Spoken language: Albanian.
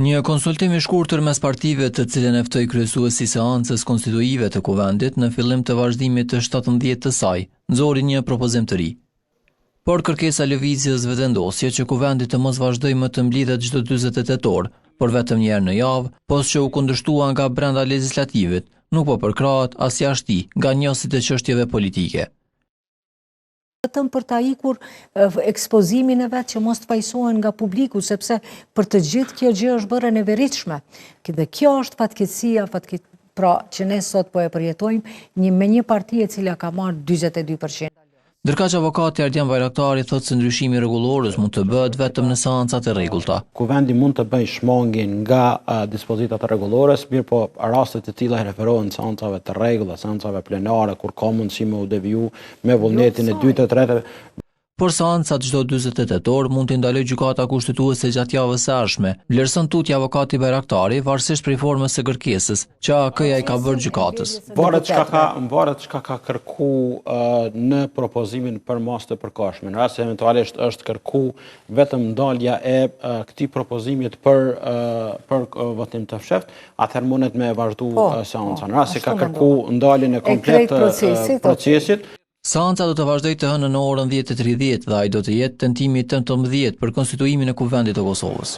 Një konsultim i shkurtër mes partive, të cilën e ftoi kryesuesi i seancës konstituive të Kuvendit në fillim të vazhdimit të 17 të saj, nxori një propozim të ri. Por kërkesa lëvizjes vendosje që Kuvendi të mos vazhdojë më të mblidhet çdo 48 tetor, por vetëm një herë në javë, post që u kundërshtua nga brenda legjislativit, nuk po përkrahet as jashtë nga njësit e çështjeve politike. Vetëm për ta ikur ekspozimin e vet që mos të pajsohen nga publiku, sepse për të gjithë kjo gjë është bërë e neveritshme. Dhe kjo është fatkeqësia, pra që ne sot po e përjetojmë me një parti e cila ka marrë 42%. Ndërka që avokati Ardian Bajraktari thotë se ndryshimi rregullorës mund të bëhet vetëm në seancat e rregullta. Kuvendi mund të bëjë shmangin nga dispozitat e rregullorës, mirë po rastet të tilla referohen seancave të rregulla, seancave plenare, kur ka mundësi me u deviju me vullnetin e dytë e tretë. Por seancat çdo 48 tetor mund të ndalojë gjykata kushtetuese gjatë javës së ardhshme, vlerëson tutje avokati Bajraktari, varësisht prej formës së kërkesës që AK-ja i ka bërë gjykatës. Varet çka ka kërku në propozimin për mas të përkohshme. Në rast se eventualisht është kërku vetëm ndalja e këtij propozimit për votim të fshehtë, atëherë mundet me vazhdu seanca. Në rast se ka kërku ndaljen e komplet të procesit, seanca do të vazhdojë të hënën në orën 10:30 dhe ai do të jetë tentimi 18 për konstituimin e Kuvendit të Kosovës.